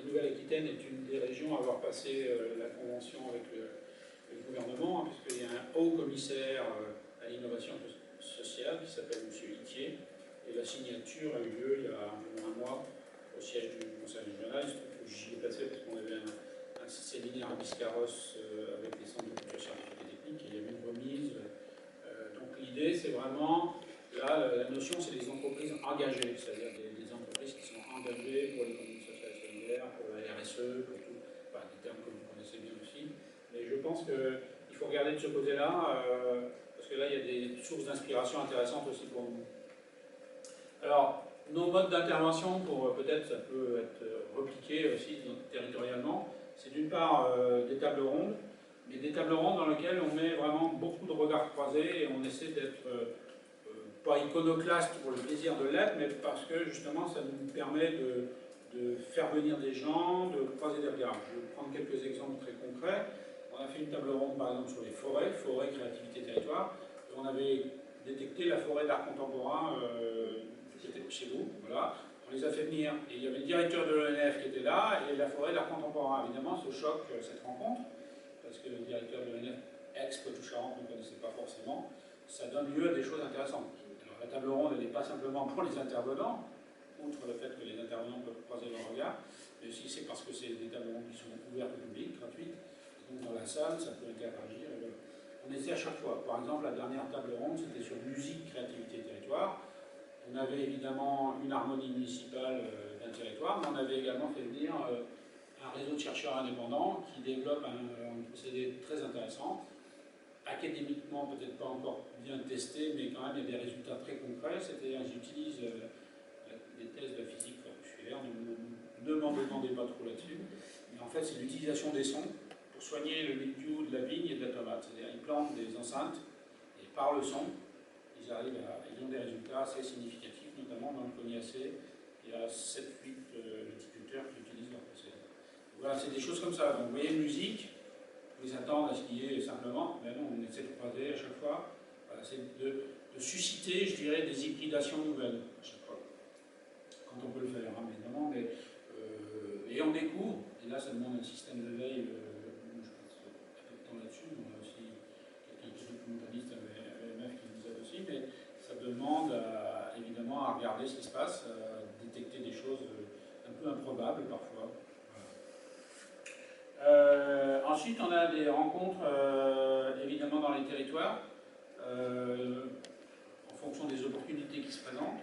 Nouvelle-Aquitaine est une des régions à avoir passé la convention avec le gouvernement, hein, puisqu'il y a un haut commissaire à l'innovation sociale qui s'appelle M. Itier, et la signature a eu lieu il y a un mois au siège du Conseil régional. J'y ai placé parce qu'on avait un séminaire à Biscarrosse avec des centres de culture scientifique et technique, et il y avait une remise. Donc l'idée, c'est vraiment, là, la notion, c'est les entreprises engagées, c'est-à-dire des entreprises qui sont engagées pour l'économie sociale et solidaire, pour la RSE, pour tout, enfin, des termes que vous connaissez bien aussi. Mais je pense qu'il faut regarder de ce côté-là, parce que là, il y a des sources d'inspiration intéressantes aussi pour nous. Alors, nos modes d'intervention, peut-être ça peut être repliqué aussi territorialement, c'est d'une part des tables rondes, mais des tables rondes dans lesquelles on met vraiment beaucoup de regards croisés et on essaie d'être pas iconoclaste pour le plaisir de l'être, mais parce que justement ça nous permet de faire venir des gens, de croiser des regards. Je vais prendre quelques exemples très concrets. On a fait une table ronde par exemple sur les forêts, créativité, territoire, et on avait détecté la forêt d'art contemporain qui était chez vous, voilà. On les a fait venir, et il y avait le directeur de l'ONF qui était là, et la forêt d'art contemporain. Évidemment, ce choc, cette rencontre, parce que le directeur de l'ONF, ex-Poitou-Charentes, ne connaissait pas forcément, ça donne lieu à des choses intéressantes. Alors, la table ronde, elle n'est pas simplement pour les intervenants, outre le fait que les intervenants peuvent croiser leur regard, mais aussi c'est parce que c'est des tables rondes qui sont ouvertes au public, gratuites, donc dans la salle, ça peut interagir. On essaie à chaque fois. Par exemple, la dernière table ronde, c'était sur musique, créativité, territoire. On avait évidemment une harmonie municipale d'un territoire, mais on avait également fait venir un réseau de chercheurs indépendants qui développe un procédé très intéressant, académiquement peut-être pas encore bien testé, mais quand même il y a des résultats très concrets. C'est-à-dire qu'ils utilisent des thèses de physique corpusculaire, ne m'en demandez pas trop là-dessus, mais en fait c'est l'utilisation des sons pour soigner le mildiou de la vigne et de la tomate. C'est-à-dire qu'ils plantent des enceintes et par le son, ils ont des résultats assez significatifs, notamment dans le Cognaçais. Il y a 7-8 viticulteurs qui utilisent leur procédé. Voilà, c'est des choses comme ça. Donc vous voyez, musique, vous les attendre à ce qu'il y ait simplement, mais non, on essaie de croiser à chaque fois. Voilà, c'est de susciter, je dirais, des hybridations nouvelles à chaque fois. Quand on peut le faire, hein, évidemment. Et on découvre, et là ça demande un système de veille, je passe un peu de temps là-dessus, on a aussi quelqu'un qui est documentaliste à l'EMF qui nous aide aussi, mais ça demande évidemment à regarder ce qui se passe, à détecter des choses un peu improbables parfois. Voilà. Ensuite, on a des rencontres évidemment dans les territoires, en fonction des opportunités qui se présentent.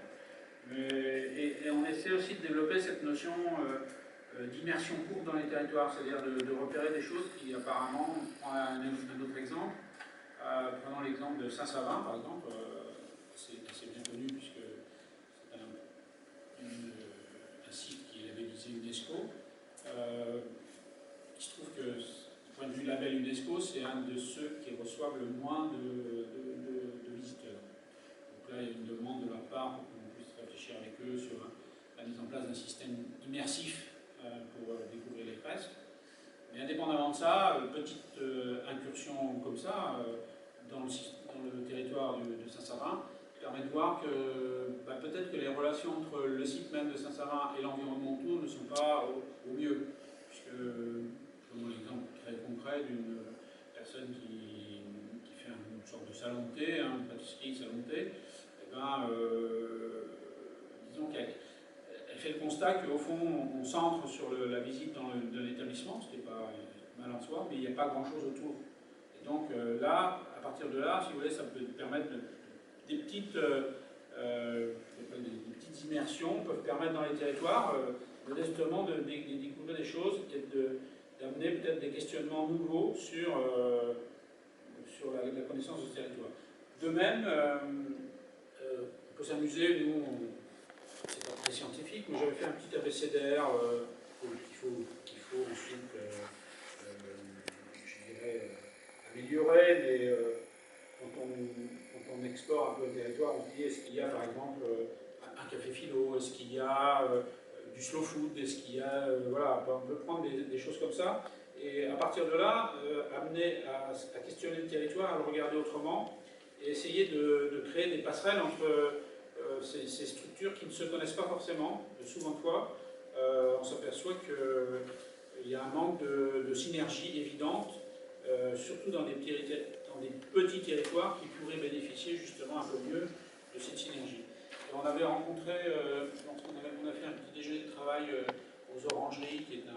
Et on essaie aussi de développer cette notion d'immersion courte dans les territoires, c'est-à-dire de repérer des choses qui apparemment, on prend un autre exemple, prenons l'exemple de Saint-Savin par exemple, c'est assez bien connu puisque c'est un site qui est labellisé UNESCO. Il se trouve que du point de vue label UNESCO, c'est un de ceux qui reçoivent le moins de visiteurs. Donc là, il y a une demande de leur part pour qu'on puisse réfléchir avec eux sur la mise en place d'un système immersif pour découvrir les fresques. Mais indépendamment de ça, petite incursion comme ça, dans le territoire de Saint-Savin, permet de voir que peut-être que les relations entre le site même de Saint-Savin et l'environnement autour ne sont pas au mieux. Puisque, prenons l'exemple très concret d'une personne qui fait une sorte de salon de thé, une pâtisserie salon de thé, et disons qu'elle fait le constat qu'au fond, on centre sur la visite de l'établissement, ce qui n'est pas mal en soi, mais il n'y a pas grand-chose autour. Et donc là, à partir de là, si vous voulez, ça peut permettre des petites immersions, peuvent permettre dans les territoires, modestement, de découvrir des choses et d'amener peut-être des questionnements nouveaux sur la connaissance de ce territoire. De même, on peut s'amuser, nous, c'est pas très scientifique, mais j'avais fait un petit abécédaire qu'il faut ensuite, je dirais, améliorer, mais quand on explore un peu le territoire, on se dit, est-ce qu'il y a par exemple un café philo, est-ce qu'il y a du slow food, est-ce qu'il y a, voilà, on peut prendre des choses comme ça, et à partir de là, amener à questionner le territoire, à le regarder autrement, et essayer de créer des passerelles entre ces structures qui ne se connaissent pas forcément, souvent de fois, on s'aperçoit qu'il y a un manque de synergie évidente, surtout dans des petits territoires qui pourraient bénéficier justement un peu mieux de cette synergie. Et on avait rencontré, on a fait un petit déjeuner de travail aux Orangeries, qui est à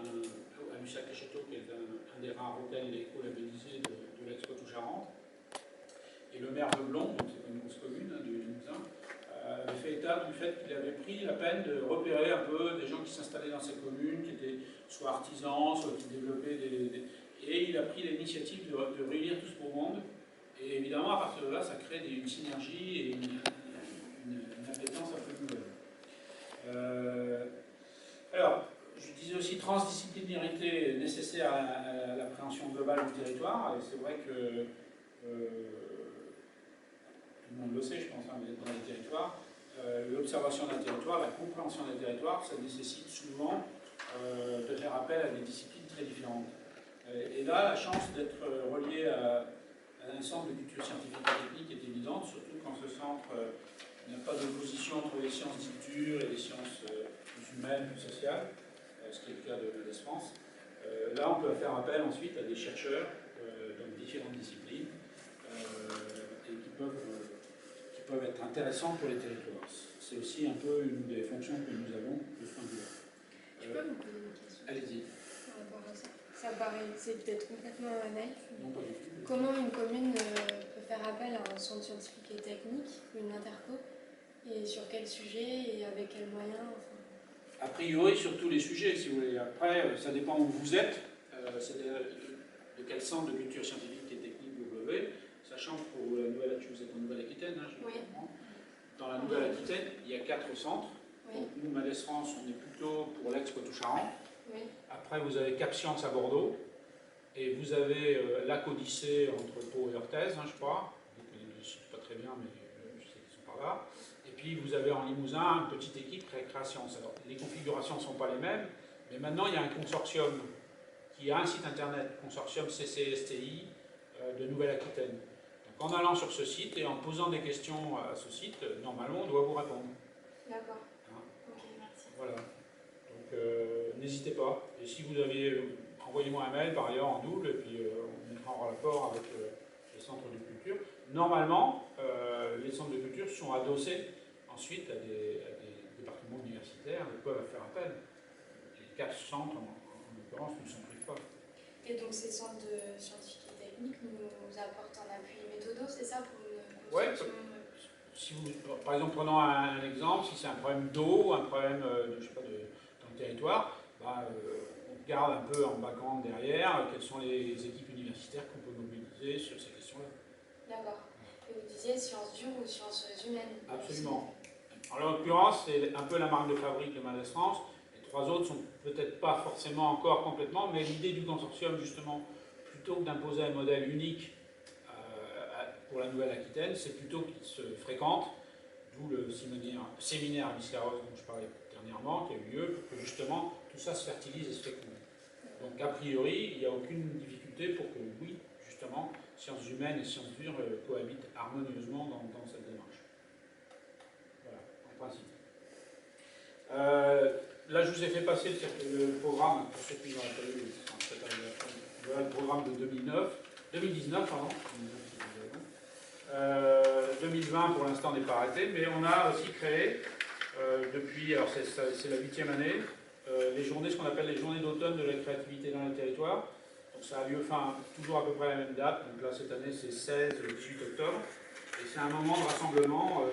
Lussac-et-Château, qui est un des rares hôtels éco-labellisés de l'Ex-Poitou-Charentes. Et le maire de Blon, donc c'est une grosse commune du Limousin, avait fait état du fait qu'il avait pris la peine de repérer un peu des gens qui s'installaient dans ces communes, qui étaient soit artisans, soit qui développaient Et il a pris l'initiative de réunir tout ce beau monde. Et évidemment, à partir de là, ça crée une synergie et une appétence un peu nouvelle. Alors, je disais aussi transdisciplinarité nécessaire à l'appréhension globale du territoire. Et c'est vrai que tout le monde le sait, je pense, hein, vous êtes dans les territoires. L'observation d'un territoire, la compréhension d'un territoire, ça nécessite souvent de faire appel à des disciplines très différentes. Et là, la chance d'être relié à un centre de culture scientifique et technique est évidente, surtout quand ce centre n'a pas d'opposition entre les sciences dites dures et les sciences plus humaines, plus sociales, ce qui est le cas de l'ES-France. Là, on peut faire appel ensuite à des chercheurs dans différentes disciplines et qui peuvent être intéressants pour les territoires. C'est aussi un peu une des fonctions que nous avons de ce point de vue-là. Je peux vous poser une question Allez-y. par rapport à ça? Ça paraît, c'est peut-être complètement naïf. Non, pas du tout. Comment une commune peut faire appel à un centre scientifique et technique, une interco, et sur quel sujet et avec quels moyens A priori, sur tous les sujets, si vous voulez. Après, ça dépend où vous êtes, c'est-à-dire de quel centre de culture scientifique et technique vous levez, sachant que pour la Nouvelle, vous êtes en Nouvelle-Aquitaine, hein, je comprends. Dans la Nouvelle-Aquitaine, il y a 4 centres. Oui. Donc nous, Malès France, on est plutôt pour l'ex-Poitou-Charentes. Oui. Après, vous avez Cap Science à Bordeaux, et vous avez Lac Odyssée entre Pau et Orthez, hein, je crois. Je ne sais pas très bien, mais je sais qu'ils sont par là. Et puis vous avez en Limousin une petite équipe Récréation. Alors, les configurations ne sont pas les mêmes, mais maintenant il y a un consortium qui a un site internet, consortium CCSTI de Nouvelle-Aquitaine. Donc en allant sur ce site et en posant des questions à ce site, normalement on doit vous répondre. D'accord. Hein. Ok, merci. Voilà. Donc n'hésitez pas. Et si vous avez, envoyez-moi un mail par ailleurs en double, et puis on mettra en rapport avec les centres de culture. Normalement, les centres de culture sont adossés ensuite à des départements universitaires, ils peuvent faire appel. Les 4 centres, en l'occurrence, ne s'en privent pas. Et donc ces centres de scientifiques et techniques nous apportent un appui méthodo, c'est ça, pour une Ouais, construction si vous, par exemple, prenons un exemple, si c'est un problème d'eau, un problème je sais pas, dans le territoire, bah, on regarde un peu en background derrière quelles sont les équipes universitaires qu'on peut mobiliser sur ces questions-là. D'accord. Et vous disiez sciences dures ou sciences humaines? Absolument. En l'occurrence, c'est un peu la marque de fabrique de Malès France. Les 3 autres sont peut-être pas forcément encore complètement, mais l'idée du consortium, justement, plutôt que d'imposer un modèle unique pour la Nouvelle-Aquitaine, c'est plutôt qu'ils se fréquentent, d'où le séminaire à Biscarrosse dont je parlais dernièrement, qui a eu lieu, pour que justement tout ça se fertilise et se féconde. Donc a priori, il n'y a aucune difficulté pour que, oui, justement, sciences humaines et sciences dures cohabitent harmonieusement dans cette démarche. Voilà, en principe. Là, je vous ai fait passer le programme, pour ceux qui n'ont pas eu, voilà le programme de 2019, pardon. 2020 pour l'instant n'est pas arrêté, mais on a aussi créé depuis, alors c'est la 8e année, les journées, ce qu'on appelle les journées d'automne de la créativité dans les territoires. Donc ça a lieu toujours à peu près à la même date, donc là cette année c'est 16 et 18 octobre, et c'est un moment de rassemblement